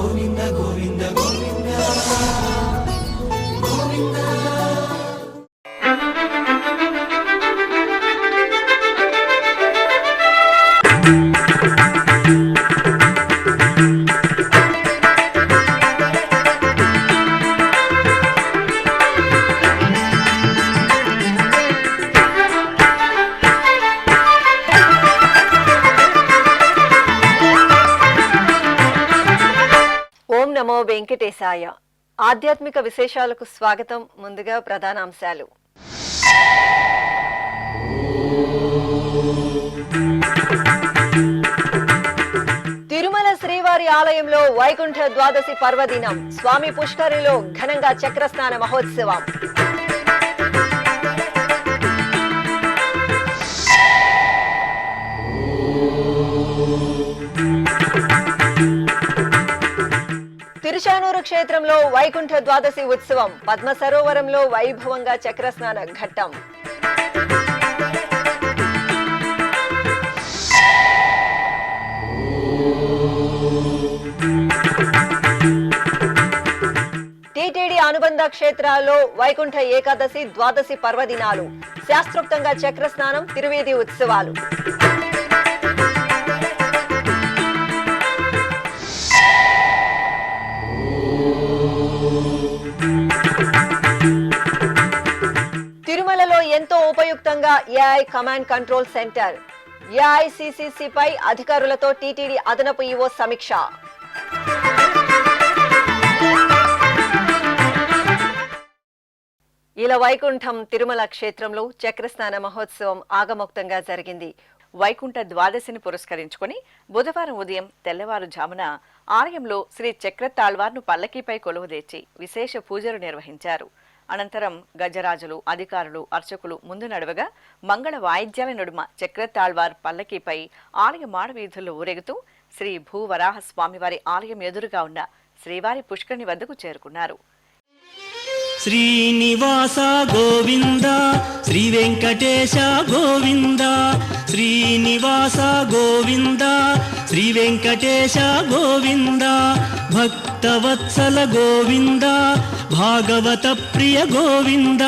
గోవింద గోవింద గోవింద గోవింద. ఓం నమో వెంకటేశాయ. ఆధ్యాత్మిక విశేషాలకు స్వాగతం. ముందుగా ప్రధానాంశాలు. తిరుమల శ్రీవారి ఆలయంలో వైకుంఠ ద్వాదశి పర్వదినం. స్వామి పుష్కరిలో ఘనంగా చక్రస్నాన మహోత్సవం. తిరుచానూరు క్షేత్రంలో వైకుంఠ ద్వాదశి ఉత్సవం. పద్మ సరోవరంలో వైభవంగా చక్రస్నాన ఘట్టం. టీటీడీ అనుబంధ క్షేత్రాల్లో వైకుంఠ ఏకాదశి ద్వాదశి పర్వదినాలు. శాస్త్రోక్తంగా చక్రస్నానం, తిరువేది ఉత్సవాలు. తిరుమలలో ఎంతో ఉపయుక్తంగా ఏఐ కమాండ్ కంట్రోల్ సెంటర్. ఏఐసిసిసిపై అధికారులతో టీటీడీ అదనపు ఈవో సమీక్ష. ఇలా వైకుంఠం తిరుమల క్షేత్రంలో చక్రస్నాన మహోత్సవం ఆగమోక్తంగా జరిగింది. వైకుంఠ ద్వాదశిని పురస్కరించుకుని బుధవారం ఉదయం తెల్లవారుజామున ఆలయంలో శ్రీ చక్రతాళ్వార్ను పల్లకీపై కొలువుదీర్చి విశేష పూజలు నిర్వహించారు. అనంతరం గజరాజులు, అధికారులు, అర్చకులు ముందు నడవగా మంగళ వాయిద్యాల నడుమ చక్రతాళ్వార్ పల్లకీపై ఆలయ మాడవీధుల్లో ఊరేగుతూ శ్రీ భూవరాహ స్వామివారి ఆలయం ఎదురుగా ఉన్న శ్రీవారి పుష్కరిణి వద్దకు చేరుకున్నారు. శ్రీనివాస గోవింద, శ్రీ వెంకటేశ గోవింద, శ్రీనివాస గోవింద, శ్రీ వెంకటేశ గోవింద, భక్తవత్సల గోవింద, భాగవత ప్రియ గోవింద,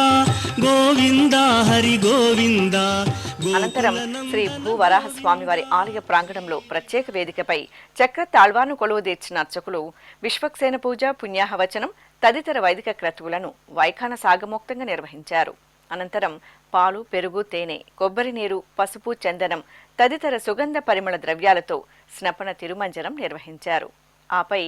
గోవింద హరి గోవింద. అనంతరం శ్రీ భూవరాహ స్వామివారి ఆలయ ప్రాంగణంలో ప్రత్యేక వేదికపై చక్రతాళ్వార్ను కొలువుదీర్చిన అర్చకులు విశ్వక్సేన పూజ, పుణ్యాహవచనం తదితర వైదిక క్రతువులను వైఖాన సాగమోక్తంగా నిర్వహించారు. అనంతరం పాలు, పెరుగు, తేనె, కొబ్బరి నీరు, పసుపు, చందనం తదితర సుగంధ పరిమళ ద్రవ్యాలతో స్నపన తిరుమంజనం నిర్వహించారు. ఆపై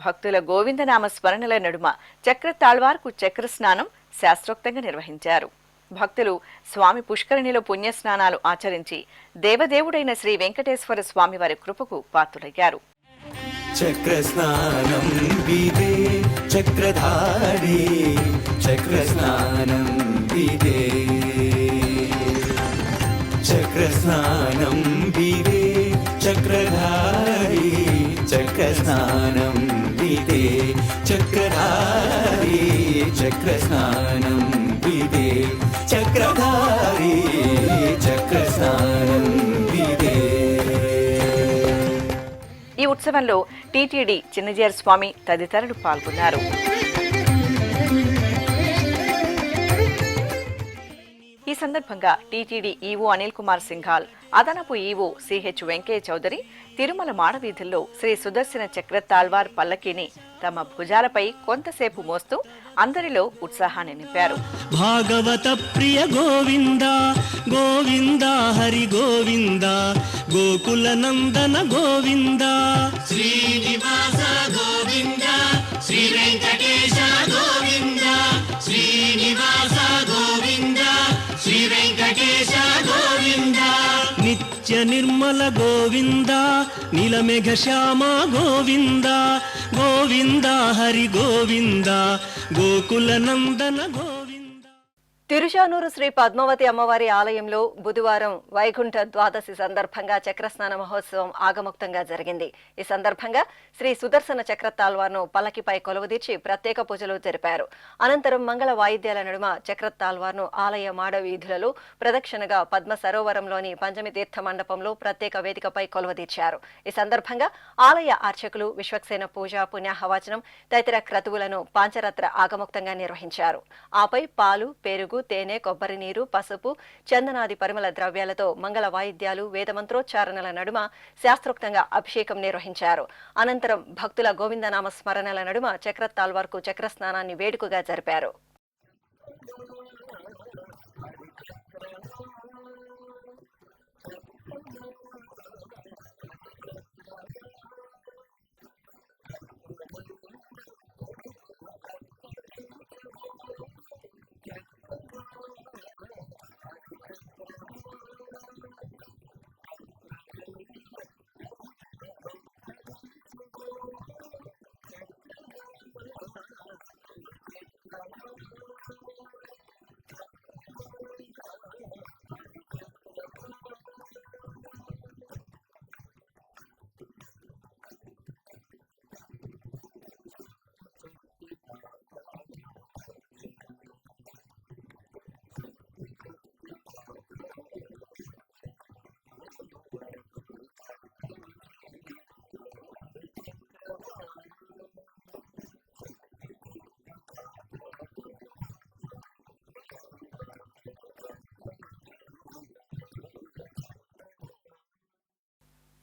భక్తుల గోవిందనామ స్మరణల నడుమ చక్రతాళ్వార్కు చక్రస్నానం శాస్త్రోక్తంగా నిర్వహించారు. భక్తులు స్వామి పుష్కరిణిలో పుణ్యస్నానాలు ఆచరించి దేవదేవుడైన శ్రీ వెంకటేశ్వర స్వామి వారి కృపకు పాత్రులయ్యారు. చక్రస్నానం విదే చక్రధారి, చక్రస్నానం విదే, చక్రస్నానం విదే చక్రధారి, చక్రస్నానం విదే చక్రధారి, చక్రస్నానం విదే చక్రధారి, చక్రస్నానం విదే. ఈ ఉత్సవంలో టీటీడీ చిన్నజీయర్ స్వామి తదితరులు పాల్గొన్నారు. ఈ సందర్భంగా టీటీడీ ఈవో అనిల్ కుమార్ సింఘాల్, అదనపు ఈవో సిహెచ్ వెంకయ్య చౌదరి తిరుమల మాడవీధుల్లో శ్రీ సుదర్శన చక్రతాళ్వార్ పల్లకీని తమ భుజాలపై కొంతసేపు మోస్తూ అందరిలో ఉత్సాహాన్ని నింపారు. భాగవత ప్రియ గోవింద, గోవింద హరి గోవింద, గోకుల నందన గోవింద, శ్రీనివాస గోవింద, శ్రీ వెంకటేశ గోవింద, శ్రీనివాస గోవింద, శ్రీ వెంకటేశ గోవింద, నిత్య నిర్మల గోవింద, నీలమేఘ శ్యామ గోవింద, గోవింద హరి గోవింద, గోకుల నందన గోవింద. తిరుచానూరు శ్రీ పద్మావతి అమ్మవారి ఆలయంలో బుధవారం వైకుంఠ ద్వాదశి సందర్భంగా చక్రస్నాన మహోత్సవం ఆగమోక్తంగా జరిగింది. ఈ సందర్భంగా శ్రీ సుదర్శన చక్ర తాల్వార్ను పల్లకిపై కొలువుదీర్చి ప్రత్యేక పూజలు జరిపారు. అనంతరం మంగళ వాయిద్యాల నడుమ చక్ర తాల్వార్ను ఆలయ మాడ వీధులలో ప్రదక్షిణగా పద్మ సరోవరంలోని పంచమి తీర్థ మండపంలో ప్రత్యేక వేదికపై కొలువుదీర్చారు. ఈ సందర్భంగా ఆలయ అర్చకులు విశ్వక్సేన పూజ, పుణ్యాహవచనం తదితర క్రతువులను పాంచరత్ర ఆగమోక్తంగా నిర్వహించారు. ఆపై పాలు, పెరుగు, తేనె, కొబ్బరి నీరు, పసుపు, చందనాది పరిమళ ద్రవ్యాలతో మంగళ వాయిద్యాలు, వేదమంత్రోచ్చారణల నడుమ శాస్త్రోక్తంగా అభిషేకం నిర్వహించారు. అనంతరం భక్తుల గోవిందనామ స్మరణల నడుమ చక్ర తాల్వార్కు చక్ర స్నానాన్ని వేడుకగా జరిపారు.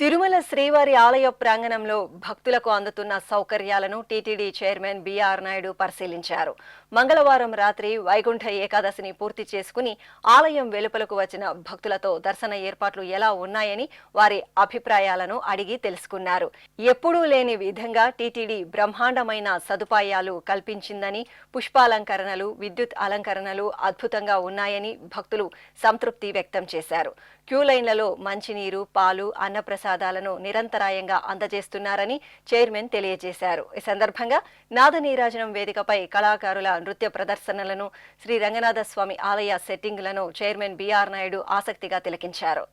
తిరుమల శ్రీవారి ఆలయ ప్రాంగణంలో భక్తులకు అందుతున్న సౌకర్యాలను టీటీడీ చైర్మన్ బిఆర్ నాయుడు పరిశీలించారు. మంగళవారం రాత్రి వైకుంఠ ఏకాదశిని పూర్తి చేసుకుని ఆలయం వెలుపలకు వచ్చిన భక్తులతో దర్శన ఏర్పాట్లు ఎలా ఉన్నాయని వారి అభిప్రాయాలను అడిగి తెలుసుకున్నారు. ఎప్పుడూ లేని విధంగా టీటీడీ బ్రహ్మాండమైన సదుపాయాలు కల్పించిందని, పుష్పాలంకరణలు, విద్యుత్ అలంకరణలు అద్భుతంగా ఉన్నాయని భక్తులు సంతృప్తి వ్యక్తం చేశారు. క్యూలైన్లలో మంచినీరు, పాలు, అన్నప్రసాదాలను నిరంతరాయంగా అందజేస్తున్నారని చైర్మన్ తెలియజేశారు. ఈ సందర్భంగా నాదనీరాజనం వేదికపై కళాకారుల నృత్య ప్రదర్శనలను, శ్రీ రంగనాథస్వామి ఆలయ సెట్టింగ్లను చైర్మన్ బిఆర్ నాయుడు ఆసక్తిగా తిలకించారు.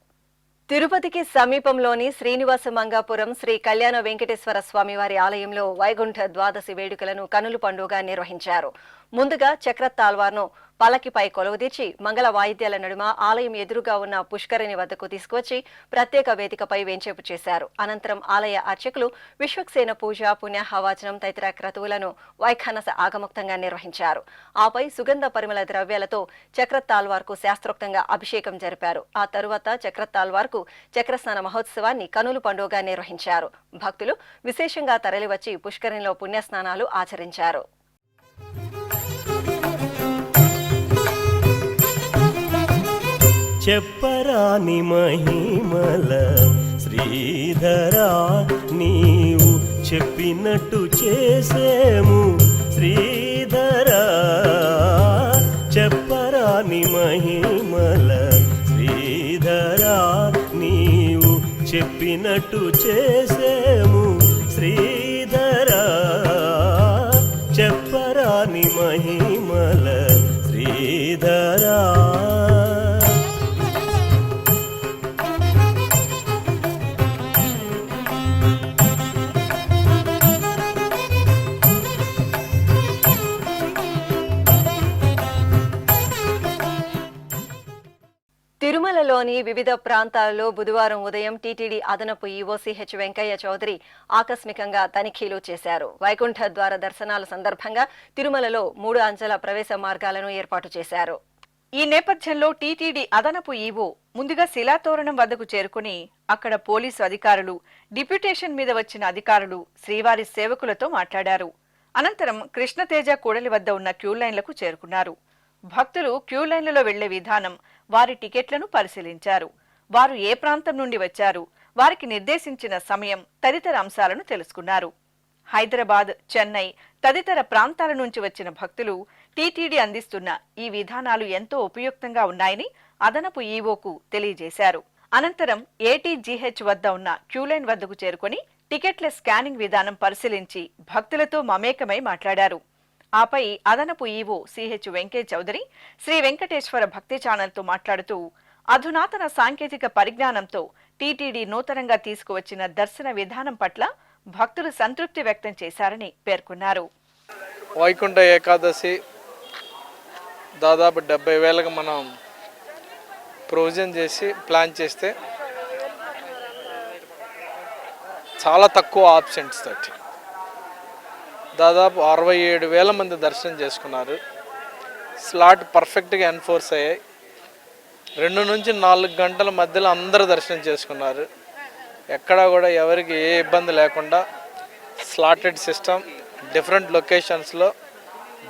తిరుపతికి సమీపంలోని శ్రీనివాస మంగాపురం శ్రీ కళ్యాణ వెంకటేశ్వర స్వామివారి ఆలయంలో వైకుంఠ ద్వాదశి వేడుకలను కనుల పండుగగా నిర్వహించారు. ముందుగా చక్ర తాల్వార్ను పల్లకిపై కొలువుదీర్చి మంగళ వాయిద్యాల నడుమ ఆలయం ఎదురుగా ఉన్న పుష్కరిణి వద్దకు తీసుకువచ్చి ప్రత్యేక వేదికపై వేంచేపు చేశారు. అనంతరం ఆలయ అర్చకులు విశ్వక్సేన పూజ, పుణ్యాహవచనం తదితర క్రతువులను వైఖానస ఆగమోక్తంగా నిర్వహించారు. ఆపై సుగంధ పరిమళ ద్రవ్యాలతో చక్ర తాల్వార్కు శాస్త్రోక్తంగా అభిషేకం జరిపారు. ఆ తరువాత చక్ర తాల్వార్కు చక్రస్నాన మహోత్సవాన్ని కనుల పండుగగా నిర్వహించారు. భక్తులు విశేషంగా తరలివచ్చి పుష్కరిణిలో పుణ్యస్నానాలు ఆచరించారు. చెప్పరాని మహిమల శ్రీధరా, నీవు చెప్పినట్టు చేసేము శ్రీధరా. చెప్పరాని మహిమల శ్రీధరా, నీవు చెప్పినట్టు చేసేము శ్రీధరా. చెప్పరాని మహిమల శ్రీధరా. తిరుమలలోని వివిధ ప్రాంతాల్లో బుధవారం ఉదయం టీటీడీ అదనపు ఈవో సిహెచ్ వెంకయ్య చౌదరి ఆకస్మికంగా తనిఖీలు చేశారు. వైకుంఠ ద్వార దర్శనాల సందర్భంగా తిరుమలలో 3 అంచెల ప్రవేశ మార్గాలను ఏర్పాటు చేశారు. ఈ నేపథ్యంలో టీటీడీ అదనపు ఈవో ముందుగా శిలాతోరణం వద్దకు చేరుకుని అక్కడ పోలీసు అధికారులు, డిప్యూటేషన్ మీద వచ్చిన అధికారులు, శ్రీవారి సేవకులతో మాట్లాడారు. అనంతరం కృష్ణతేజ కూడలి వద్ద ఉన్న క్యూలైన్లకు చేరుకున్నారు. భక్తులు క్యూలైన్లలో వెళ్లే విధానం, వారి టికెట్లను పరిశీలించారు. వారు ఏ ప్రాంతం నుండి వచ్చారు, వారికి నిర్దేశించిన సమయం తదితర అంశాలను తెలుసుకున్నారు. హైదరాబాద్, చెన్నై తదితర ప్రాంతాల నుంచి వచ్చిన భక్తులు టీటీడీ అందిస్తున్న ఈ విధానాలు ఎంతో ఉపయుక్తంగా ఉన్నాయని అదనపు ఈవోకు తెలియజేశారు. అనంతరం ఏటీజీహెచ్ వద్ద ఉన్న క్యూలైన్ వద్దకు చేరుకుని టికెట్ల స్కానింగ్ విధానం పరిశీలించి భక్తులతో మమేకమై మాట్లాడారు. ఆపై అదనపు ఈవో సిహెచ్ వెంకయ్య చౌదరి శ్రీ వెంకటేశ్వర భక్తి ఛానల్తో మాట్లాడుతూ అధునాతన సాంకేతిక పరిజ్ఞానంతో టీటీడీ నూతనంగా తీసుకువచ్చిన దర్శన విధానం పట్ల భక్తులు సంతృప్తి వ్యక్తం చేశారని పేర్కొన్నారు. వైకుంఠ ఏకాదశి దాదాపు 70,000కి మనం ప్రొవిజన్ చేసి ప్లాన్ చేస్తే చాలా తక్కువ ఆప్షన్స్ తోటి దాదాపు 67,000 మంది దర్శనం చేసుకున్నారు. స్లాట్ పర్ఫెక్ట్గా ఎన్ఫోర్స్ అయ్యాయి. 2 నుంచి 4 గంటల మధ్యలో అందరూ దర్శనం చేసుకున్నారు. ఎక్కడా కూడా ఎవరికి ఏ ఇబ్బంది లేకుండా స్లాటెడ్ సిస్టమ్ డిఫరెంట్ లొకేషన్స్లో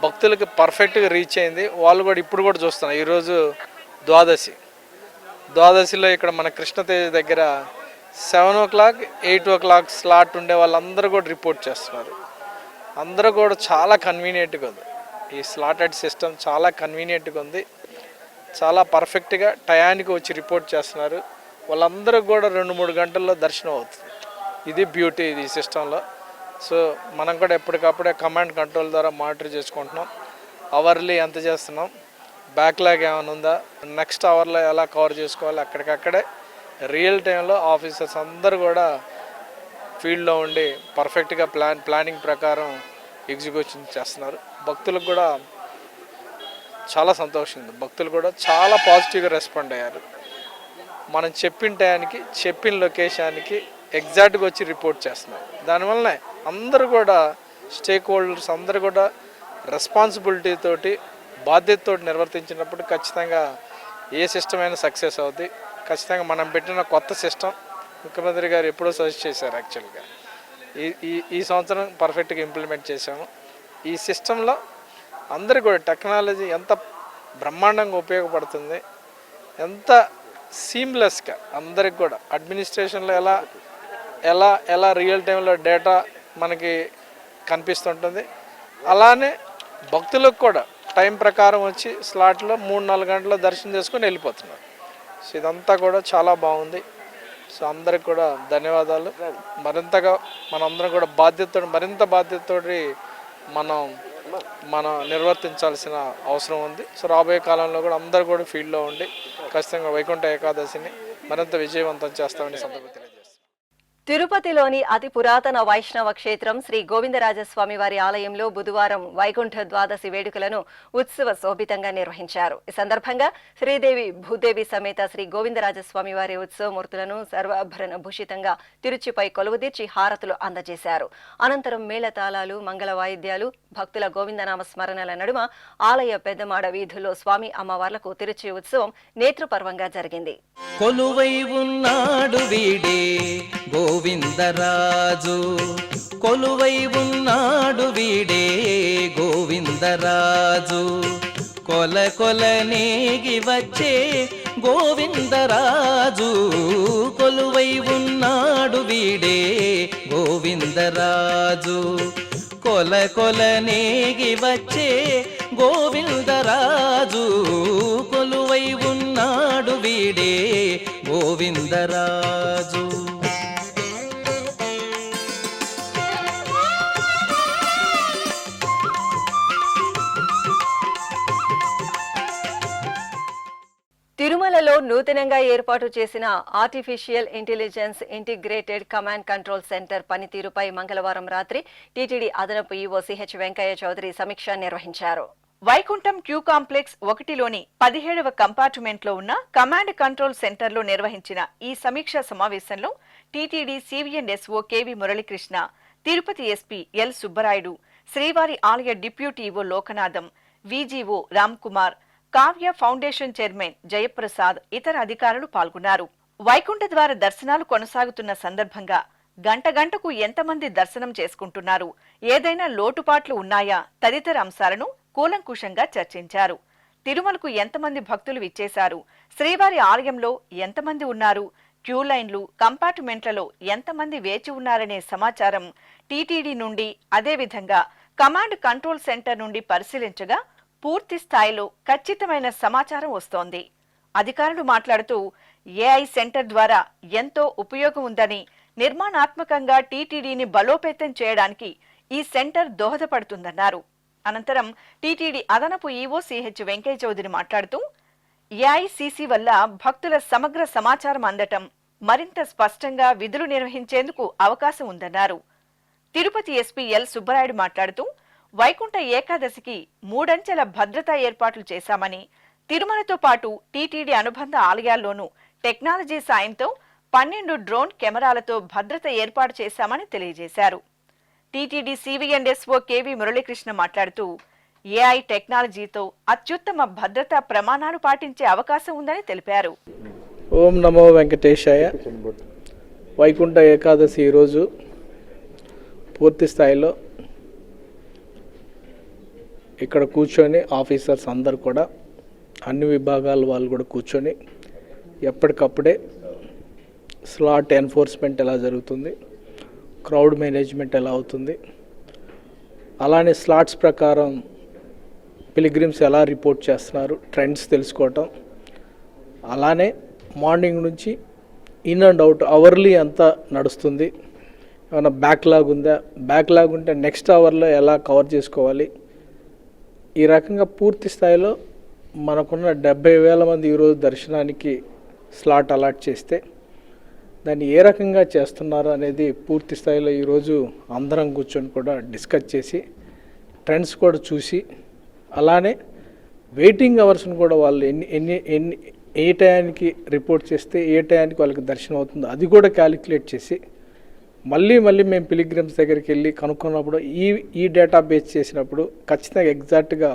భక్తులకి పర్ఫెక్ట్గా రీచ్ అయింది. వాళ్ళు కూడా ఇప్పుడు కూడా చూస్తున్నారు. ఈరోజు ద్వాదశిలో ఇక్కడ మన కృష్ణతేజ దగ్గర 7 o'clock 8 o'clock స్లాట్ ఉండే వాళ్ళందరూ కూడా రిపోర్ట్ చేస్తున్నారు. అందరూ కూడా చాలా కన్వీనియంట్గా ఉంది. ఈ స్లాటెడ్ సిస్టమ్ చాలా కన్వీనియంట్గా ఉంది. చాలా పర్ఫెక్ట్గా టయానికి వచ్చి రిపోర్ట్ చేస్తున్నారు. వాళ్ళందరూ కూడా 2-3 గంటల్లో దర్శనం అవుతుంది. ఇది బ్యూటీ ఇది ఈ సిస్టంలో. సో మనం కూడా ఎప్పటికప్పుడే కమాండ్ కంట్రోల్ ద్వారా మానిటర్ చేసుకుంటున్నాం. అవర్లీ ఎంత చేస్తున్నాం, బ్యాక్లాగ్ ఏమైనా ఉందా, నెక్స్ట్ అవర్లో ఎలా కవర్ చేసుకోవాలి, అక్కడికక్కడే రియల్ టైంలో ఆఫీసర్స్ అందరూ కూడా ఫీల్డ్లో ఉండి పర్ఫెక్ట్గా ప్లానింగ్ ప్రకారం ఎగ్జిక్యూషన్ చేస్తున్నారు. భక్తులకు కూడా చాలా సంతోషంగా, భక్తులు కూడా చాలా పాజిటివ్గా రెస్పాండ్ అయ్యారు. మనం చెప్పిన టయానికి చెప్పిన లొకేషన్కి ఎగ్జాక్ట్గా వచ్చి రిపోర్ట్ చేస్తున్నారు. దానివల్లనే అందరూ కూడా స్టేక్ హోల్డర్స్ అందరూ కూడా రెస్పాన్సిబిలిటీ తోటి బాధ్యతతో నిర్వర్తించినప్పుడు ఖచ్చితంగా ఏ సిస్టమ్ అయినా సక్సెస్ అవుతుంది. ఖచ్చితంగా మనం పెట్టిన కొత్త సిస్టమ్ ముఖ్యమంత్రి గారు ఎప్పుడో సజెస్ట్ చేశారు. యాక్చువల్గా ఈ సంవత్సరం పర్ఫెక్ట్గా ఇంప్లిమెంట్ చేశాము. ఈ సిస్టంలో అందరికీ కూడా టెక్నాలజీ ఎంత బ్రహ్మాండంగా ఉపయోగపడుతుంది, ఎంత సీమ్లెస్గా అందరికి కూడా అడ్మినిస్ట్రేషన్లో ఎలా ఎలా ఎలా రియల్ టైంలో డేటా మనకి కనిపిస్తుంటుంది. అలానే భక్తులకు కూడా టైం ప్రకారం వచ్చి స్లాట్లో 3-4 గంటల దర్శనం చేసుకొని వెళ్ళిపోతున్నారు. సో ఇదంతా కూడా చాలా బాగుంది. సో అందరికి కూడా ధన్యవాదాలు. మరింతగా మనందరం కూడా మరింత బాధ్యతతోటి మనం నిర్వర్తించాల్సిన అవసరం ఉంది. సో రాబోయే కాలంలో కూడా అందరూ కూడా ఫీల్డ్లో ఉండి ఖచ్చితంగా వైకుంఠ ఏకాదశిని మరింత విజయవంతం చేస్తామని సందర్భంగా తెలియజేస్తాం. తిరుపతిలోని అతి పురాతన వైష్ణవ క్షేత్రం శ్రీ గోవిందరాజస్వామి వారి ఆలయంలో బుధవారం వైకుంఠ ద్వాదశి వేడుకలను ఉత్సవ శోభితంగా నిర్వహించారు. ఈ సందర్భంగా శ్రీదేవి భూదేవి సమేత శ్రీ గోవిందరాజస్వామి వారి ఉత్సవమూర్తులను సర్వాభరణ భూషితంగా తిరుచిపై కొలువుదీర్చి హారతులు అందజేశారు. అనంతరం మేళతాళాలు, మంగళ వాయిద్యాలు, భక్తుల గోవిందనామ స్మరణల నడుమ ఆలయ పెద్దమాడ వీధుల్లో స్వామి అమ్మవార్లకు తిరుచి ఉత్సవం నేత్రపర్వంగా జరిగింది. కొలువై ఉన్నాడు వీడే గోవిందరాజు, కొలువై ఉన్నాడు వీడే గోవిందరాజు, కొల కొల నేగి వచ్చే గోవిందరాజు, కొలువై ఉన్నాడు వీడే గోవిందరాజు, కొల కొల నేగి వచ్చే గోవిందరాజు, కొలువై ఉన్నాడు వీడే గోవిందరాజు. తిరుమలలో నూతనంగా ఏర్పాటు చేసిన artificial intelligence integrated command control centre పనితీరుపై మంగళవారం రాత్రి టీటీడీ అదనపు ఈవో సిహెచ్ వెంకయ్య చౌదరి సమీక్ష నిర్వహించారు. వైకుంఠం క్యూ కాంప్లెక్స్ 1లోని 17వ కంపార్ట్మెంట్లో ఉన్న కమాండ్ కంట్రోల్ సెంటర్లో నిర్వహించిన ఈ సమీక్షా సమావేశంలో TTD CV and SO KV Muralikrishna, Tirupati SP L Subbarayudu, శ్రీవారి ఆలయ deputy EO Lokanatham, VGO Ram Kumar, Kavya foundation chairman Jayaprasad, ఇతర అధికారులు పాల్గొన్నారు. వైకుంఠ ద్వార దర్శనాలు కొనసాగుతున్న సందర్భంగా గంటకు ఎంతమంది దర్శనం చేసుకుంటున్నారు, ఏదైనా లోటుపాట్లు ఉన్నాయా తదితర అంశాలను కూలంకుషంగా చర్చించారు. తిరుమలకు ఎంతమంది భక్తులు విచ్చేశారు, శ్రీవారి ఆలయంలో ఎంతమంది ఉన్నారు, క్యూ లైన్లు, కంపార్ట్మెంట్లలో ఎంతమంది వేచి ఉన్నారనే సమాచారం టీటీడీ నుండి, అదేవిధంగా కమాండ్ కంట్రోల్ సెంటర్ నుండి పరిశీలించగా పూర్తి స్థాయిలో ఖచ్చితమైన సమాచారం వస్తోంది. అధికారులు మాట్లాడుతూ ఏఐ సెంటర్ ద్వారా ఎంతో ఉపయోగం ఉందని, నిర్మాణాత్మకంగా టీటీడీని బలోపేతం చేయడానికి ఈ సెంటర్ దోహదపడుతుందన్నారు. అనంతరం టీటీడీ అదనపు ఈవో సిహెచ్ వెంకయ్య చౌదరి మాట్లాడుతూ ఏఐసిసి వల్ల భక్తుల సమగ్ర సమాచారం అందటం మరింత స్పష్టంగా విధులు నిర్వహించేందుకు అవకాశం ఉందన్నారు. తిరుపతి ఎస్పీ ఎల్ సుబ్బరాయుడు మాట్లాడుతూ వైకుంఠ ఏకాదశికి 3 అంచెల భద్రతా ఏర్పాట్లు చేశామని, తిరుమలతో పాటు టీటీడీ అనుబంధ ఆలయాల్లోనూ టెక్నాలజీ సాయంతో 12 డ్రోన్ కెమెరాలతో భద్రత ఏర్పాటు చేశామని తెలియజేశారు. టీటీడీ సివిఎండ్ఎస్ఓ కేవీ మురళీకృష్ణ మాట్లాడుతూ ఏఐ టెక్నాలజీతో అత్యుత్తమ భద్రతా ప్రమాణాలు పాటించే అవకాశం ఉందని తెలిపారు. ఓం నమో వెంకటేశాయ. వైకుంఠ ఏకాదశి ఈరోజు పూర్తి స్థాయిలో ఇక్కడ కూర్చొని ఆఫీసర్స్ అందరు కూడా అన్ని విభాగాల వాళ్ళు కూడా కూర్చొని ఎప్పటికప్పుడే స్లాట్ ఎన్ఫోర్స్మెంట్ ఎలా జరుగుతుంది, క్రౌడ్ మేనేజ్మెంట్ ఎలా అవుతుంది, అలానే స్లాట్స్ ప్రకారం పిలిగ్రిమ్స్ ఎలా రిపోర్ట్ చేస్తున్నారు, ట్రెండ్స్ తెలుసుకోవటం, అలానే మార్నింగ్ నుంచి ఇన్ అండ్ అవుట్ అవర్లీ అంతా నడుస్తుంది, ఏమైనా బ్యాక్లాగ్ ఉందా, బ్యాక్లాగ్ ఉంటే నెక్స్ట్ అవర్లో ఎలా కవర్ చేసుకోవాలి, ఈ రకంగా పూర్తి స్థాయిలో మనకున్న 70,000 మంది ఈరోజు దర్శనానికి స్లాట్ అలాట్ చేస్తే దాన్ని ఏ రకంగా చేస్తున్నారు అనేది పూర్తి స్థాయిలో ఈరోజు అందరం కూర్చొని కూడా డిస్కస్ చేసి ట్రెండ్స్ కూడా చూసి, అలానే వెయిటింగ్ అవర్స్ని కూడా వాళ్ళు ఏ టయానికి రిపోర్ట్ చేస్తే ఏ టయానికి వాళ్ళకి దర్శనం అవుతుందో అది కూడా క్యాలిక్యులేట్ చేసి మళ్ళీ మేము పిలిగ్రిమ్స్ దగ్గరికి వెళ్ళి కనుక్కున్నప్పుడు ఈ డేటా బేస్ చేసినప్పుడు ఖచ్చితంగా ఎగ్జాక్ట్గా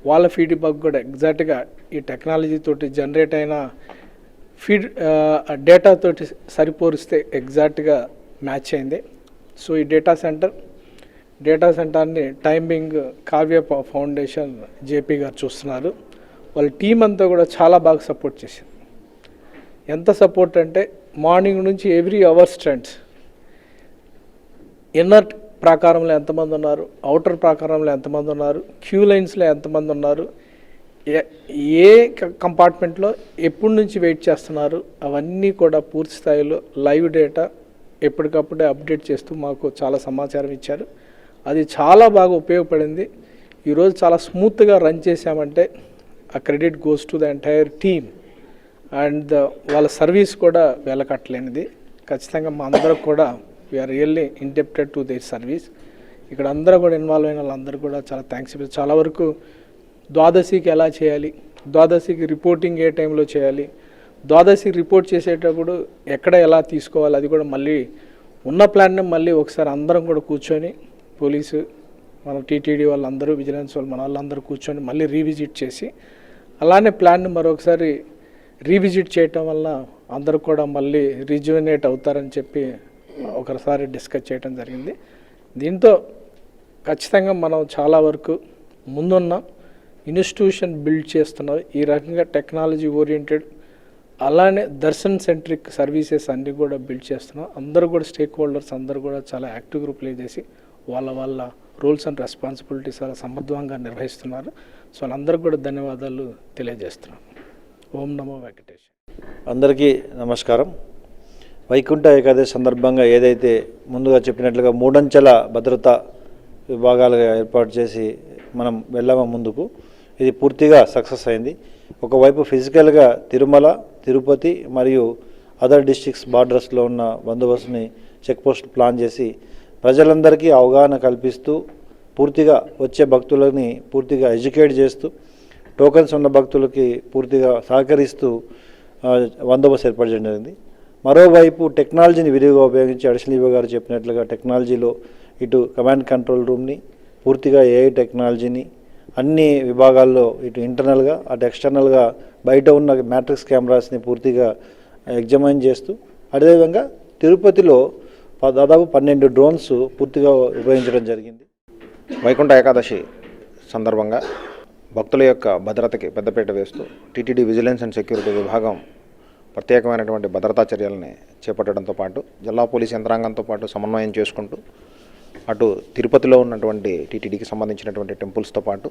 వాళ్ళ ఫీడ్బ్యాక్ కూడా ఎగ్జాక్ట్గా ఈ టెక్నాలజీ తోటి జనరేట్ అయిన డేటా తోటి సరిపోలిస్తే ఎగ్జాక్ట్గా మ్యాచ్ అయింది. సో ఈ డేటా సెంటర్ని టైమింగ్ కావ్య ఫౌండేషన్ జేపీ గారు చూస్తున్నారు. వాళ్ళ టీం అంతా కూడా చాలా బాగా సపోర్ట్ చేసింది. ఎంత సపోర్ట్ అంటే మార్నింగ్ నుంచి ఎవ్రీ అవర్స్ ట్రెండ్స్, ఇన్నర్ ప్రాకారంలో ఎంతమంది ఉన్నారు, అవుటర్ ప్రాకారంలో ఎంతమంది ఉన్నారు, క్యూ లైన్స్లో ఎంతమంది ఉన్నారు, ఏ కంపార్ట్మెంట్లో ఎప్పటి నుంచి వెయిట్ చేస్తున్నారు, అవన్నీ కూడా పూర్తి స్థాయిలో లైవ్ డేటా ఎప్పటికప్పుడే అప్డేట్ చేస్తూ మాకు చాలా సమాచారం ఇచ్చారు. అది చాలా బాగా ఉపయోగపడింది. ఈరోజు చాలా స్మూత్గా రన్ చేశామంటే ఆ credit goes to the entire team and వాళ్ళ సర్వీస్ కూడా వెలకట్టలేనిది. ఖచ్చితంగా మా అందరూ కూడా we are really indebted to their service. ఇక్కడ అందరూ కూడా ఇన్వాల్వ్ అయిన వాళ్ళందరూ కూడా చాలా థ్యాంక్స్. చాలా వరకు ద్వాదశికి ఎలా చేయాలి, ద్వాదశికి రిపోర్టింగ్ ఏ టైంలో చేయాలి, ద్వాదశి రిపోర్ట్ చేసేటప్పుడు ఎక్కడ ఎలా తీసుకోవాలి, అది కూడా మళ్ళీ ఉన్న ప్లాన్ని మళ్ళీ ఒకసారి అందరం కూడా కూర్చొని పోలీసు మన టీటీడీ వాళ్ళందరూ విజిలెన్స్ వాళ్ళు మన వాళ్ళందరూ కూర్చొని మళ్ళీ రీవిజిట్ చేసి అలానే ప్లాన్ని మరొకసారి రీవిజిట్ చేయటం వల్ల అందరూ కూడా మళ్ళీ రిజ్యువనేట్ అవుతారని చెప్పి ఒకసారి డిస్కస్ చేయడం జరిగింది. దీంతో ఖచ్చితంగా మనం చాలా వరకు ముందున్న ఇన్స్టిట్యూషన్ బిల్డ్ చేస్తున్నాం. ఈ రకంగా టెక్నాలజీ ఓరియంటెడ్ అలానే దర్శన్ సెంట్రిక్ సర్వీసెస్ అన్నీ కూడా బిల్డ్ చేస్తున్నాం. అందరూ కూడా స్టేక్ హోల్డర్స్ అందరూ కూడా చాలా యాక్టివ్గా ప్లే చేసి వాళ్ళ రూల్స్ అండ్ రెస్పాన్సిబిలిటీస్ చాలా సమర్థవంగా నిర్వహిస్తున్నారు. సో వాళ్ళందరికీ కూడా ధన్యవాదాలు తెలియజేస్తున్నాను. ఓం నమో వెంకటేష్. అందరికీ నమస్కారం. వైకుంఠ ఏకాదశి సందర్భంగా ఏదైతే ముందుగా చెప్పినట్లుగా 3 అంచెల భద్రతా విభాగాలుగా ఏర్పాటు చేసి మనం వెళ్ళామో ముందుకు, ఇది పూర్తిగా సక్సెస్ అయింది. ఒకవైపు ఫిజికల్గా తిరుమల, తిరుపతి మరియు అదర్ డిస్ట్రిక్ట్స్ బార్డర్స్లో ఉన్న బందోబస్తుని చెక్ పోస్ట్ ప్లాన్ చేసి ప్రజలందరికీ అవగాహన కల్పిస్తూ పూర్తిగా వచ్చే భక్తులని పూర్తిగా ఎడ్యుకేట్ చేస్తూ టోకెన్స్ ఉన్న భక్తులకి పూర్తిగా సహకరిస్తూ బందోబస్తు ఏర్పాటు చేయడం జరిగింది. మరోవైపు టెక్నాలజీని విరివిగా ఉపయోగించి అడిషనల్ ఈవో గారు చెప్పినట్లుగా టెక్నాలజీలో ఇటు కమాండ్ కంట్రోల్ రూమ్ని పూర్తిగా ఏఐ టెక్నాలజీని అన్ని విభాగాల్లో ఇటు ఇంటర్నల్గా అటు ఎక్స్టర్నల్గా బయట ఉన్న మ్యాట్రిక్స్ కెమెరాస్ని పూర్తిగా ఎగ్జామైన్ చేస్తూ అదేవిధంగా తిరుపతిలో దాదాపు 12 డ్రోన్స్ పూర్తిగా ఉపయోగించడం జరిగింది. వైకుంఠ ఏకాదశి సందర్భంగా భక్తుల యొక్క భద్రతకి పెద్దపీట వేస్తూ టీటీడీ విజిలెన్స్ అండ్ సెక్యూరిటీ విభాగం ప్రత్యేకమైనటువంటి భద్రతా చర్యలని చేపట్టడంతో పాటు జిల్లా పోలీస్ యంత్రాంగంతో పాటు సమన్వయం చేసుకుంటూ అటు తిరుపతిలో ఉన్నటువంటి టీటీడీకి సంబంధించినటువంటి టెంపుల్స్తో పాటు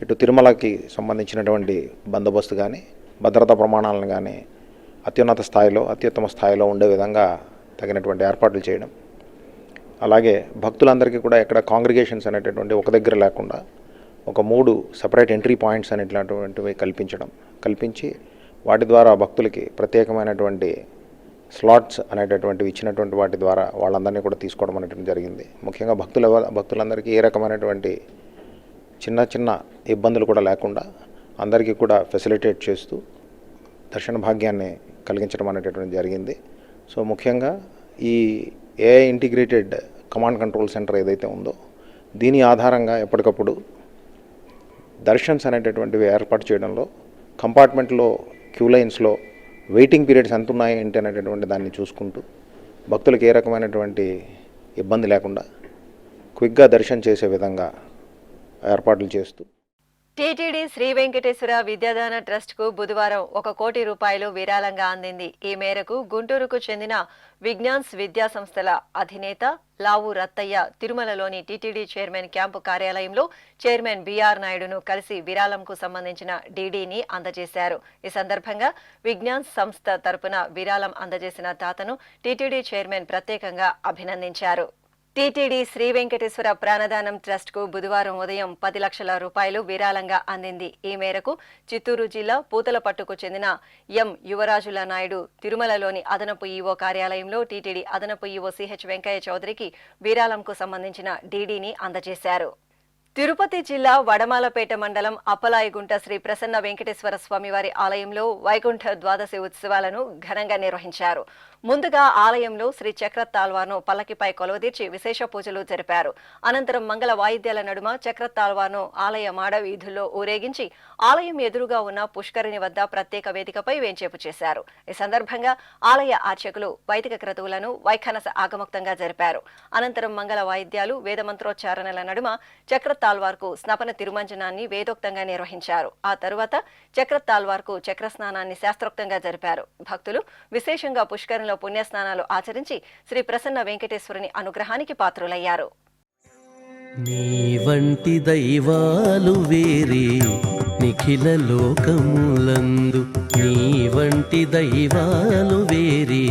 ఇటు తిరుమలకి సంబంధించినటువంటి బందోబస్తు కానీ భద్రతా ప్రమాణాలను కానీ అత్యుత్తమ స్థాయిలో ఉండే విధంగా తగినటువంటి ఏర్పాట్లు చేయడం, అలాగే భక్తులందరికీ కూడా ఎక్కడ కాంగ్రిగేషన్స్ అనేటటువంటి ఒక దగ్గర లేకుండా ఒక 3 సెపరేట్ ఎంట్రీ పాయింట్స్ అనేటువంటివి కల్పించి వాటి ద్వారా భక్తులకి ప్రత్యేకమైనటువంటి స్లాట్స్ అనేటటువంటివి ఇచ్చినటువంటి వాటి ద్వారా వాళ్ళందరినీ కూడా తీసుకోవడం అనేటువంటి జరిగింది. ముఖ్యంగా భక్తులందరికీ ఏ రకమైనటువంటి చిన్న ఇబ్బందులు కూడా లేకుండా అందరికీ కూడా ఫెసిలిటేట్ చేస్తూ దర్శన భాగ్యాన్ని కలిగించడం అనేటటువంటి జరిగింది. సో ముఖ్యంగా ఈ AI integrated command control centre ఏదైతే ఉందో దీని ఆధారంగా ఎప్పటికప్పుడు దర్శన్స్ అనేటటువంటివి ఏర్పాటు చేయడంలో కంపార్ట్మెంట్లో క్యూ లైన్స్లో వెయిటింగ్ పీరియడ్స్ ఎంత ఉన్నాయి ఏంటి అనేటటువంటి దాన్ని చూసుకుంటూ భక్తులకు ఏ రకమైనటువంటి ఇబ్బంది లేకుండా క్విక్గా దర్శనం చేసే విధంగా ఏర్పాట్లు చేస్తూ టీటీడీ శ్రీ వెంకటేశ్వర విద్యాదాన ట్రస్ట్ కు బుధవారం 1 కోటి రూపాయలు విరాళంగా అందింది. ఈ మేరకు గుంటూరుకు చెందిన విజ్ఞాన్స్ విద్యా సంస్థల అధినేత లావు రత్తయ్య తిరుమలలోని టీటీడీ చైర్మన్ క్యాంపు కార్యాలయంలో చైర్మన్ బిఆర్ నాయుడును కలిసి విరాళంకు సంబంధించిన డీడీని అందజేశారు. ఈ సందర్భంగా విజ్ఞాన్స్ సంస్థ తరపున విరాళం అందజేసిన దాతను టీటీడీ చైర్మన్ ప్రత్యేకంగా అభినందించారు. టీటీడీ శ్రీ వెంకటేశ్వర ప్రాణదానం ట్రస్ట్ కు బుధవారం ఉదయం 10 లక్షల రూపాయలు విరాళంగా అందింది. ఈ మేరకు చిత్తూరు జిల్లా పూతలపట్టుకు చెందిన ఎం యువరాజుల నాయుడు తిరుమలలోని అదనపు ఈవో కార్యాలయంలో టీటీడీ అదనపు ఈవో సిహెచ్ వెంకయ్య చౌదరికి విరాళంకు సంబంధించిన డీడీని అందజేశారు. తిరుపతి జిల్లా వడమాలపేట మండలం అప్పలాయగుంట శ్రీ ప్రసన్న వెంకటేశ్వర స్వామివారి ఆలయంలో వైకుంఠ ద్వాదశి ఉత్సవాలను ఘనంగా నిర్వహించారు. ముందుగా ఆలయంలో శ్రీ చక్రతాల్వార్ను పల్లకిపై కొలువుదీర్చి విశేష పూజలు జరిపారు. అనంతరం మంగళ వాయిద్యాల నడుమ చక్రతాల్వార్ను ఆలయ మాడ వీధుల్లో ఊరేగించి ఆలయం ఎదురుగా ఉన్న పుష్కరిణి వద్ద ప్రత్యేక వేదికపై వేంచేపు చేశారు. ఈ సందర్భంగా ఆలయ అర్చకులు వైదిక క్రతువులను వైఖానస ఆగముక్తంగా జరిపారు. అనంతరం మంగళ వాయిద్యాలు వేదమంత్రోచ్చారణల నడుమ చక్రతాల్వార్కు స్నపన తిరుమంజనాన్ని వేదోక్తంగా నిర్వహించారు. ఆ తరువాత చక్రతాల్వార్కు చక్రస్నానాన్ని శాస్త్రోక్తంగా జరిపారు. భక్తులు విశేషంగా పుష్కరిణిలో పుణ్యస్నానాలు ఆచరించి శ్రీ ప్రసన్న వెంకటేశ్వరుని అనుగ్రహానికి పాత్రులయ్యారు. నీ వంటి దైవాలు వేరే నిఖిల లోకములందు, నీ వంటి దైవాలు వేరే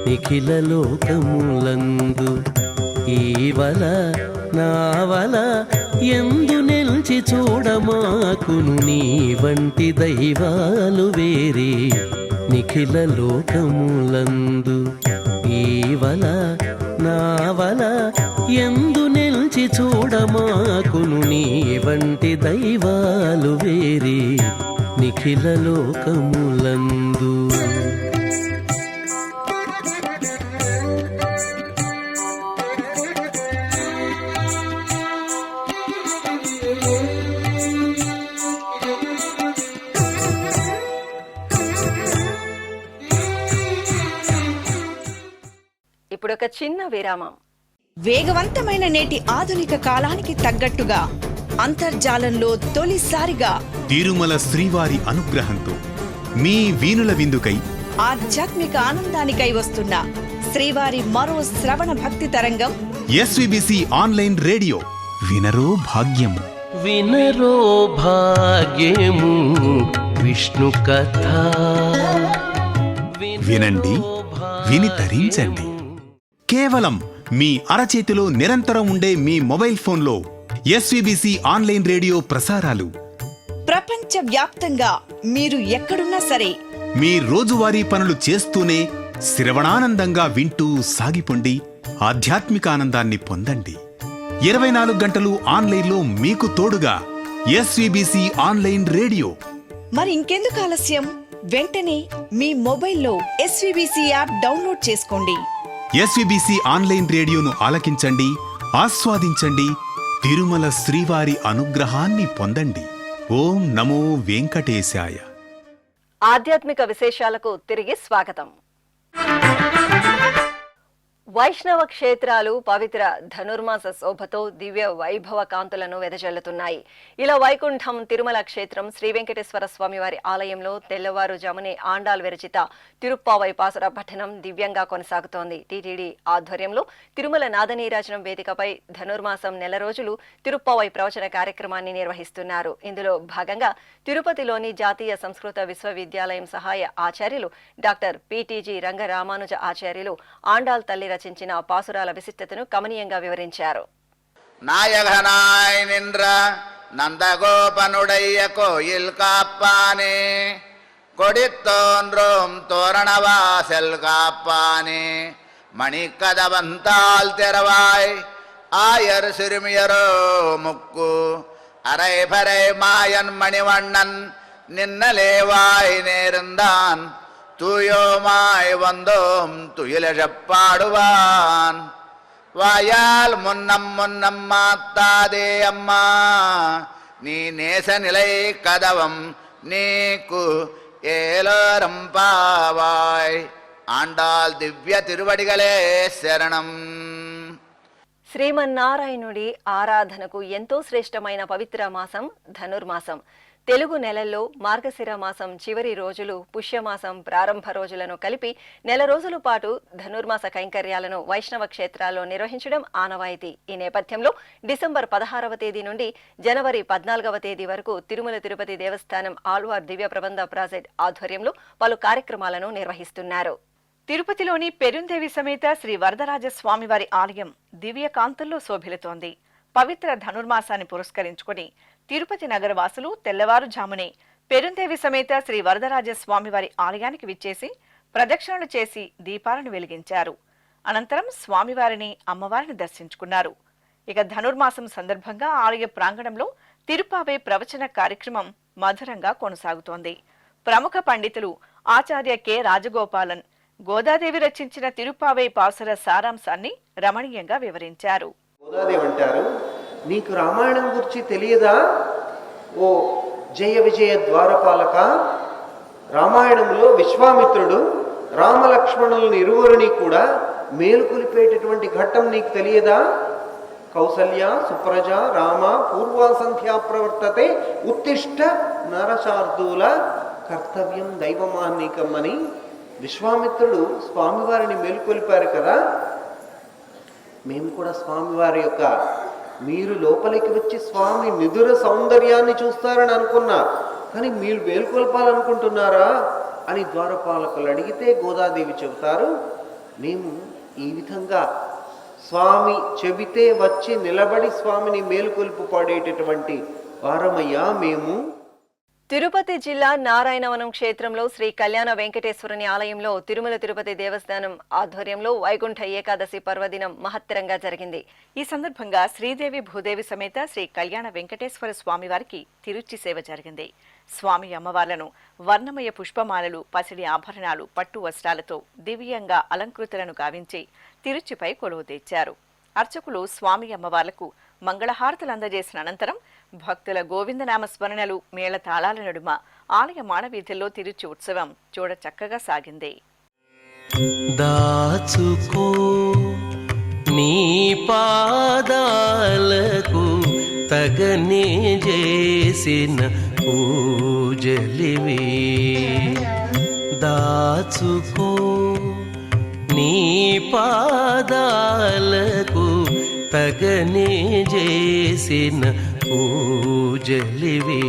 నిఖిల లోకములందు, ఈవల నావల ఎందు నిల్చి చూడమాకును, నీ వంటి దైవాలు వేరే నిఖిల లోకములందు, ఈవల నావల ఎందు నిల్చి చూడమాకును, నీ వంటి దైవాలు వేరే నిఖిల లోకములందు. ఇప్పుడు ఒక చిన్న విరామం. వేగవంతమైన నేటి ఆధునిక కాలానికి తగ్గట్టుగా అంతర్జాలంలో తొలిసారిగా తిరుమల శ్రీవారి అనుగ్రహంతో మీ వీణుల విందుకై ఆధ్యాత్మిక ఆనందానికై వస్తున్న శ్రీవారి మరో శ్రవణ భక్తి తరంగం ఎస్విబిసి ఆన్లైన్ రేడియో. వినరో భాగ్యము, వినరో భాగ్యము విష్ణు కథ. వినండి, విని తరించండి. కేవలం మీ అరచేతిలో నిరంతరం ఉండే మీ మొబైల్ ఫోన్లో ఎస్విబిసి ఆన్లైన్ రేడియో ప్రసారాలు ప్రపంచ వ్యాప్తంగా మీరు ఎక్కడున్నా సరే మీ రోజువారీ పనులు చేస్తూనే శ్రవణానందంగా వింటూ సాగిపోండి, ఆధ్యాత్మిక ఆనందాన్ని పొందండి. 24 గంటలు ఆన్లైన్లో మీకు తోడుగా ఎస్విబిసి ఆన్లైన్ రేడియో. మరి ఇంకెందుకు ఆలస్యం? వెంటనే మీ మొబైల్లో ఎస్విబిసి యాప్ డౌన్లోడ్ చేసుకోండి. ఎస్విబిసి ఆన్లైన్ రేడియోను ఆలకించండి, ఆస్వాదించండి, తిరుమల శ్రీవారి అనుగ్రహాన్ని పొందండి. ఓం నమో వెంకటేశాయ. ఆధ్యాత్మిక విశేషాలకు తిరిగి స్వాగతం. వైష్ణవ క్షేత్రాలు పవిత్ర ధనుర్మాస శోభతో దివ్య వైభవ కాంతులను వెదజల్లుతున్నాయి. ఇలా వైకుంఠం తిరుమల క్షేత్రం శ్రీ వెంకటేశ్వర స్వామివారి ఆలయంలో తెల్లవారుజామునే ఆండాల్ విరచిత తిరుప్పావై పాసుర పఠనం దివ్యంగా కొనసాగుతోంది. టీటీడీ ఆధ్వర్యంలో తిరుమల నాదనీరాజనం వేదికపై ధనుర్మాసం నెల రోజులు తిరుప్పావై ప్రవచన కార్యక్రమాన్ని నిర్వహిస్తున్నారు. ఇందులో భాగంగా తిరుపతిలోని జాతీయ సంస్కృత విశ్వవిద్యాలయం సహాయ ఆచార్యులు డాక్టర్ పిటిజి రంగరామానుజ ఆచార్యులు ఆండాల్ తల్లి రచించిన పాసురాల విశిష్టతను కమనీయంగా వివరించారు. నాయఘనాయ నింద్ర நந்தகோபனுடைய கோயில் காப்பானே, கொடித்தோன்றும் தோரணவாசல் காப்பானே, மணிக்கதவந்தால் திறவாய் ஆயர் சிறுமியரோ முக்கு, அரைபறை மாயன் மணிவண்ணன் நின்னலேவாய் நேர்ந்தான், தூயோமாய் வந்தோம் துயிலெழப்பாடுவான். வாயால் முன்னம் முன்னம் மாத்தாதே அம்மா, நீ நேசநிலை கதவம் நீக்கு ஏலோரம் பாவாய். ఆండాల్ దివ్య తిరువడిగలే శరణం. శ్రీమన్నారాయణుడి ఆరాధనకు ఎంతో శ్రేష్టమైన పవిత్ర మాసం ధనుర్మాసం. తెలుగు నెలల్లో మార్గశిర మాసం చివరి రోజులు, పుష్యమాసం ప్రారంభ రోజులను కలిపి నెల రోజుల పాటు ధనుర్మాస కైంకర్యాలను వైష్ణవ క్షేత్రాల్లో నిర్వహించడం ఆనవాయితీ. ఈ నేపథ్యంలో డిసెంబర్ 16వ తేదీ నుండి జనవరి 14వ తేదీ వరకు తిరుమల తిరుపతి దేవస్థానం ఆళ్వార్ దివ్య ప్రబంధ ప్రాజెక్ట్ ఆధ్వర్యంలో పలు కార్యక్రమాలను నిర్వహిస్తున్నారు. తిరుపతిలోని పెరుందేవి సమేత శ్రీ వరదరాజస్వామివారి ఆలయం దివ్య కాంతుల్లో శోభిల్లుతోంది. పవిత్ర ధనుర్మాసాన్ని పురస్కరించుకుని తిరుపతి నగర వాసులు తెల్లవారుజామునే పెరుందేవి సమేత శ్రీ వరదరాజస్వామివారి ఆలయానికి విచ్చేసి ప్రదక్షిణలు చేసి దీపాలను వెలిగించారు. అనంతరం స్వామివారిని, అమ్మవారిని దర్శించుకున్నారు. ఇక ధనుర్మాసం సందర్భంగా ఆలయ ప్రాంగణంలో తిరుపావే ప్రవచన కార్యక్రమం మధురంగా కొనసాగుతోంది. ప్రముఖ పండితులు ఆచార్య కె రాజగోపాలన్ గోదాదేవి రచించిన తిరుపావై పాసుర సారాంశాన్ని రమణీయంగా వివరించారు. గోదాదేవి అంటారు, నీకు రామాయణం గురించి తెలియదా ఓ జయ విజయ ద్వారపాలక? రామాయణంలో విశ్వామిత్రుడు రామలక్ష్మణులను ఇరువురిని కూడా మేలుకొలిపేటటువంటి ఘట్టం నీకు తెలియదా? కౌసల్య సుప్రజ రామ పూర్వాసంధ్యా ప్రవర్తతే ఉత్తిష్ట నరశార్దూల కర్తవ్యం దైవమాన్నికం అని విశ్వామిత్రుడు స్వామివారిని మేలుకొలిపారు కదా. మేము కూడా స్వామివారి యొక్క మీరు లోపలికి వచ్చి స్వామి నిదుర సౌందర్యాన్ని చూస్తారని అనుకున్నా, కానీ మీరు మేలుకొల్పాలనుకుంటున్నారా అని ద్వారపాలకులు అడిగితే గోదాదేవి చెబుతారు, మేము ఈ విధంగా స్వామి చెబితే వచ్చి నిలబడి స్వామిని మేలుకొల్పు పాడేటటువంటి వారమయ్యా మేము. తిరుపతి జిల్లా నారాయణవనం క్షేత్రంలో శ్రీ కళ్యాణ వెంకటేశ్వరుని ఆలయంలో తిరుమల తిరుపతి దేవస్థానం ఆధ్వర్యంలో వైకుంఠ ఏకాదశి పర్వదినం మహత్తరంగా జరిగింది. ఈ సందర్భంగా శ్రీదేవి భూదేవి సమేత శ్రీ కళ్యాణ వెంకటేశ్వర స్వామివారికి తిరుచి సేవ జరిగింది. స్వామి అమ్మవార్లను వర్ణమయ పుష్పమాలలు, పసిడి ఆభరణాలు, పట్టు వస్త్రాలతో దివ్యంగా అలంకృతులను గావించి తిరుచిపై కొలువు తెచ్చారు. అర్చకులు స్వామి అమ్మవార్లకు మంగళహారతులు అందజేసిన అనంతరం భక్తుల గోవిందనామ స్మరణలు, మేళ తాళాల నడుమ ఆలయ మాడవీధుల్లో తిరుచి ఉత్సవం చూడ చక్కగా సాగింది. దాచుకో నీ పాదాలకు తగనే చేసిన పూజలివి, దాచుకో నీ పాదాలకు తగనే చేసిన పూజలివి.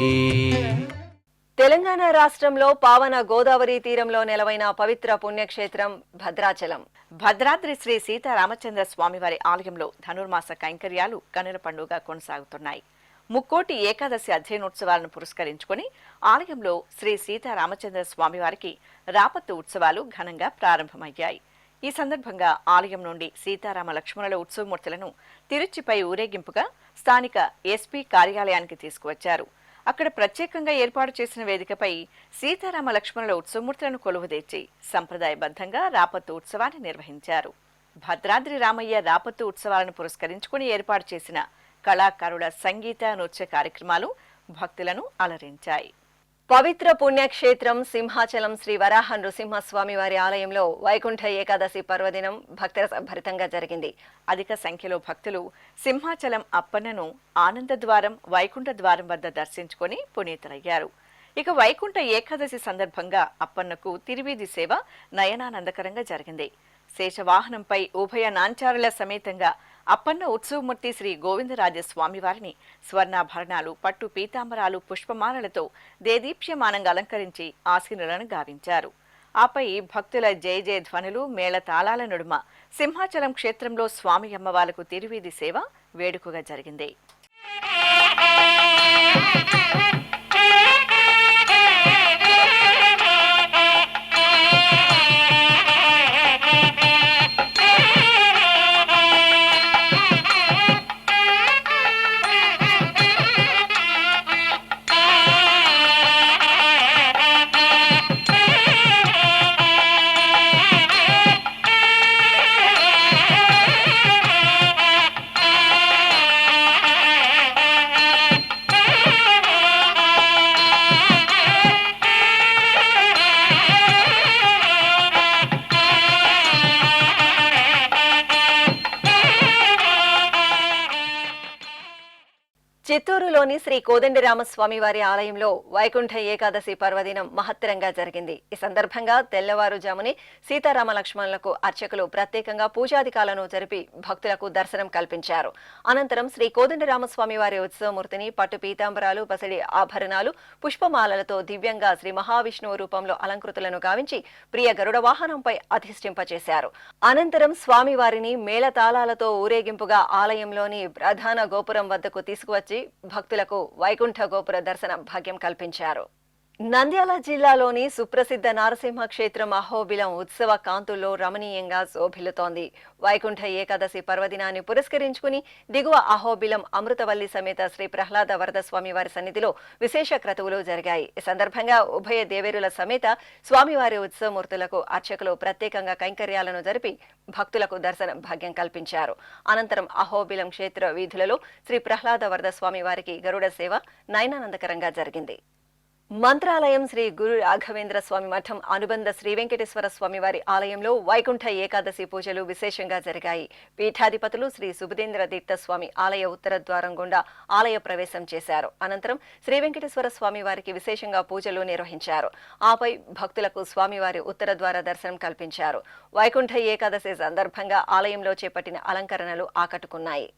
తెలంగాణ రాష్ట్రంలో పావన గోదావరి తీరంలో నెలవైన పవిత్ర పుణ్యక్షేత్రం భద్రాచలం. భద్రాద్రి శ్రీ సీతారామచంద్ర స్వామివారి ఆలయంలో ధనుర్మాస కైంకర్యాలు కనుల పండుగ కొనసాగుతున్నాయి. ముక్కోటి ఏకాదశి అధ్యయనోత్సవాలను పురస్కరించుకుని ఆలయంలో శ్రీ సీతారామచంద్ర స్వామివారికి రాపత్తు ఉత్సవాలు ఘనంగా ప్రారంభమయ్యాయి. ఈ సందర్భంగా ఆలయం నుండి సీతారామ లక్ష్మణుల ఉత్సవమూర్తులను తిరుచిపై ఊరేగింపుగా స్థానిక ఎస్పీ కార్యాలయానికి తీసుకువచ్చారు. అక్కడ ప్రత్యేకంగా ఏర్పాటు చేసిన వేదికపై సీతారామ లక్ష్మణుల ఉత్సవమూర్తులను కొలువుదీర్చి సంప్రదాయబద్ధంగా రాపత్తు ఉత్సవాన్ని నిర్వహించారు. భద్రాద్రి రామయ్య రాపత్తు ఉత్సవాలను పురస్కరించుకుని ఏర్పాటు చేసిన కళాకారుల సంగీత నృత్య కార్యక్రమాలు భక్తులను అలరించాయి. పవిత్ర పుణ్యక్షేత్రం సింహాచలం శ్రీ వరాహ నృసింహస్వామి వారి ఆలయంలో వైకుంఠ ఏకాదశి పర్వదినం భక్తరసభరితంగా జరిగింది. అధిక సంఖ్యలో భక్తులు సింహాచలం అప్పన్నను ఆనంద ద్వారం, వైకుంఠ ద్వారం వద్ద దర్శించుకొని పునీతులయ్యారు. ఇక వైకుంఠ ఏకాదశి సందర్భంగా అప్పన్నకు తిరువీధి సేవ నయనానందకరంగా జరిగింది. శేషవాహనంపై ఉభయ నాంచారుల సమేతంగా అప్పన్న ఉత్సవమూర్తి శ్రీ గోవిందరాజ స్వామివారిని స్వర్ణాభరణాలు, పట్టు పీతాంబరాలు, పుష్పమాలలతో దేదీప్యమానంగా అలంకరించి ఆశీనులను గావించారు. ఆపై భక్తుల జయ జయ ధ్వనులు, మేళ తాళాల నడుమ సింహాచలం క్షేత్రంలో స్వామి అమ్మవార్లకు తిరువీధి సేవ వేడుకగా జరిగింది. చిత్తూరులోని శ్రీ కోదండరామస్వామి వారి ఆలయంలో వైకుంఠ ఏకాదశి పర్వదినం మహత్తరంగా జరిగింది. ఈ సందర్భంగా తెల్లవారుజామునే సీతారామ లక్ష్మణులకు అర్చకులు ప్రత్యేకంగా పూజాధికాలను జరిపి భక్తులకు దర్శనం కల్పించారు. అనంతరం శ్రీ కోదండరామస్వామి వారి ఉత్సవమూర్తిని పట్టు పీతాంబరాలు, పసిడి ఆభరణాలు, పుష్పమాలలతో దివ్యంగా శ్రీ మహావిష్ణువు రూపంలో అలంకృతులను గావించి ప్రియ గరుడ వాహనంపై అధిష్ఠింపచేశారు. అనంతరం స్వామివారిని మేళతాళాలతో ఊరేగింపుగా ఆలయంలోని ప్రధాన గోపురం వద్దకు తీసుకువచ్చి భక్తులకు వైకుంఠ గోపుర దర్శన భాగ్యం కల్పించారు. నంద్యాల జిల్లాలోని సుప్రసిద్ధ నారసింహ క్షేత్రం అహోబిలం ఉత్సవ కాంతుల్లో రమణీయంగా శోభిల్లుతోంది. వైకుంఠ ఏకాదశి పర్వదినాన్ని పురస్కరించుకుని దిగువ అహోబిలం అమృతవల్లి సమేత శ్రీ ప్రహ్లాద వరద స్వామివారి సన్నిధిలో విశేష క్రతువులు జరిగాయి. ఈ సందర్భంగా ఉభయ దేవేరుల సమేత స్వామివారి ఉత్సవమూర్తులకు అర్చకులు ప్రత్యేకంగా కైంకర్యాలను జరిపి భక్తులకు దర్శన భాగ్యం కల్పించారు. అనంతరం అహోబిలం క్షేత్ర వీధులలో శ్రీ ప్రహ్లాద వరద స్వామివారికి గరుడ సేవ నయనానందకరంగా జరిగింది. మంత్రాలయం శ్రీ గురు రాఘవేంద్ర స్వామి మఠం అనుబంధ శ్రీ వెంకటేశ్వర స్వామి వారి ఆలయంలో వైకుంఠ ఏకాదశి పూజలు విశేషంగా జరిగాయి. పీఠాధిపతులు శ్రీ సుబుధేంద్ర తీర్థ స్వామి ఆలయ ఉత్తర ద్వారం గుండా ఆలయ ప్రవేశం చేశారు. అనంతరం శ్రీ వెంకటేశ్వర స్వామి వారికి విశేషంగా పూజలు నిర్వహించారు. ఆపై భక్తులకు స్వామివారి ఉత్తర ద్వార దర్శనం కల్పించారు. వైకుంఠ ఏకాదశి సందర్భంగా ఆలయంలో చేపట్టిన అలంకరణలు ఆకట్టుకున్నాయి.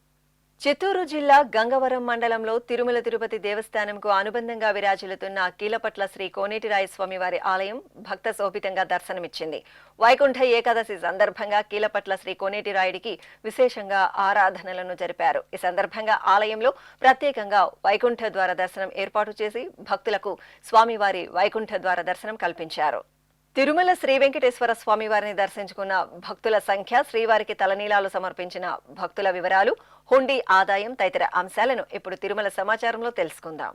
చిత్తూరు జిల్లా గంగవరం మండలంలో తిరుమల తిరుపతి దేవస్థానంకు అనుబంధంగా విరాజిల్లుతున్న కీలపట్ల శ్రీ కోనేటిరాయ స్వామివారి ఆలయం భక్త శోభితంగా దర్శనమిచ్చింది. వైకుంఠ ఏకాదశి సందర్భంగా కీలపట్ల శ్రీ కోనేటిరాయుడికి విశేషంగా ఆరాధనలను జరిపారు. ఈ సందర్భంగా ఆలయంలో ప్రత్యేకంగా వైకుంఠ ద్వార దర్శనం ఏర్పాటు చేసి భక్తులకు స్వామివారి వైకుంఠ ద్వార దర్శనం కల్పించారు. తిరుమల శ్రీ వెంకటేశ్వర స్వామి వారిని దర్శించుకున్న భక్తుల సంఖ్య, శ్రీవారికి తలనీలాలు సమర్పించిన భక్తుల వివరాలు, హుండీ ఆదాయం తదితర అంశాలను ఇప్పుడు తిరుమల సమాచారంలో తెలుసుకుందాం.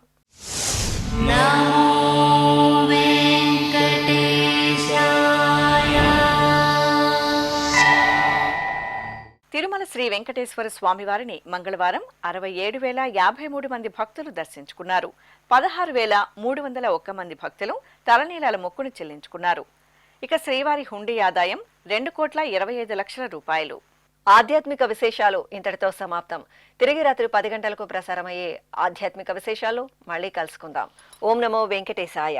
తిరుమల శ్రీ వెంకటేశ్వర స్వామివారిని మంగళవారం 67,053 మంది భక్తులు దర్శించుకున్నారు. 16,301 మంది భక్తులు తలనీలాల మొక్కును చెల్లించుకున్నారు. ఇక శ్రీవారి హుండీ ఆదాయం 2,25,00,000 రూపాయలు. ఆధ్యాత్మిక విశేషాలు ఇంతటితో సమాప్తం. తిరిగి రాత్రి 10 గంటలకు ప్రసారమయ్యే ఆధ్యాత్మిక విశేషాలు మళ్ళీ కలుసుకుందాం. ఓం నమో వెంకటేశాయ.